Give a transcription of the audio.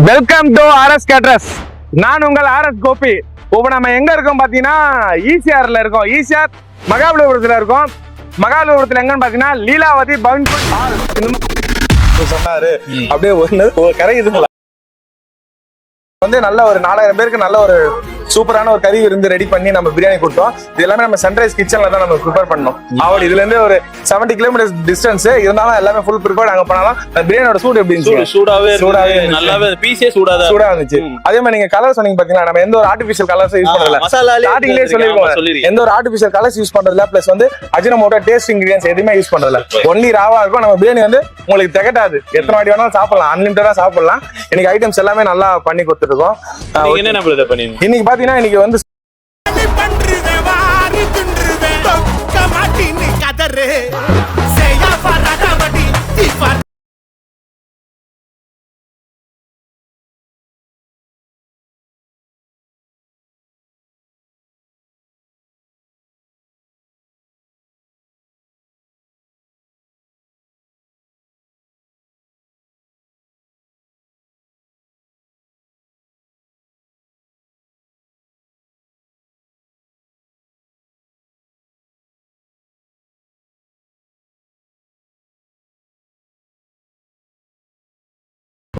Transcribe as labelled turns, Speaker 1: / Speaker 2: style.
Speaker 1: Welcome to RS caterers. நான் உங்கள் RS Gopi. இப்போ நம்ம எங்க இருக்கோம் பாத்தீங்கன்னா ஈசிஆர்ல இருக்கோம். ஈசிஆர் மகாபலிபுரத்துல இருக்கோம். மகாபலிபுரத்துல எங்கன்னு பாத்தீங்கன்னா லீலாவதி பவன்குட் ஹால் சொன்னாரு. அப்படியே ஒரு கரை இதுங்களா வந்து நல்ல ஒரு 4000 பேருக்கு நல்ல ஒரு சூப்பரான ஒரு கறி விருந்து ரெடி பண்ணி நம்ம பிரியாணி கொடுத்தோம். இது எல்லாமே நம்ம சன்ரைஸ் கிச்சன்ல தான் நம்ம ப்ரிப்பேர் பண்ணோம். அவள் இதுல இருந்து ஒரு 70 கிலோமீட்டர் டிஸ்டன்ஸ் இருந்தாலும் எல்லாமே ஃபுல் ப்ரிப்பேர் அங்க பண்ணாலும் பிரியாணியோட சூடு எப்படி இருந்துச்சு?
Speaker 2: சூடாவே நல்லாவே பீஸே சூடா இருந்துச்சு.
Speaker 1: அதே மாதிரி நீங்க கலர் சொன்னீங்க பாத்தீங்களா, நம்ம எந்த ஒரு ஆர்டிபிஷியல் கலர்ஸ் யூஸ் பண்றதுல ஸ்டார்டிங்லயே சொல்லிருக்கோம். எந்த ஒரு ஆர்டிபிஷியல் கலர்ஸ் யூஸ் பண்றதுல பிளஸ் வந்து அஜினமோட்டோ டேஸ்ட் இன்கிரியன்ஸ் எதுவுமே யூஸ் பண்றதுல ஒன்லி ராவா இருக்கும். நம்ம பிரியாணி வந்து உங்களுக்கு திகட்டாது. எத்தனை வாட்டி வேணாலும் சாப்பிடலாம், அன்லிமிட்டடா சாப்பிடலாம். இன்னைக்கு ஐட்டம்ஸ் எல்லாமே நல்லா பண்ணி கொடுத்துருக்கோம். இன்னைக்கு பாத்தீங்கன்னா இன்னைக்கு வந்து
Speaker 3: கதறு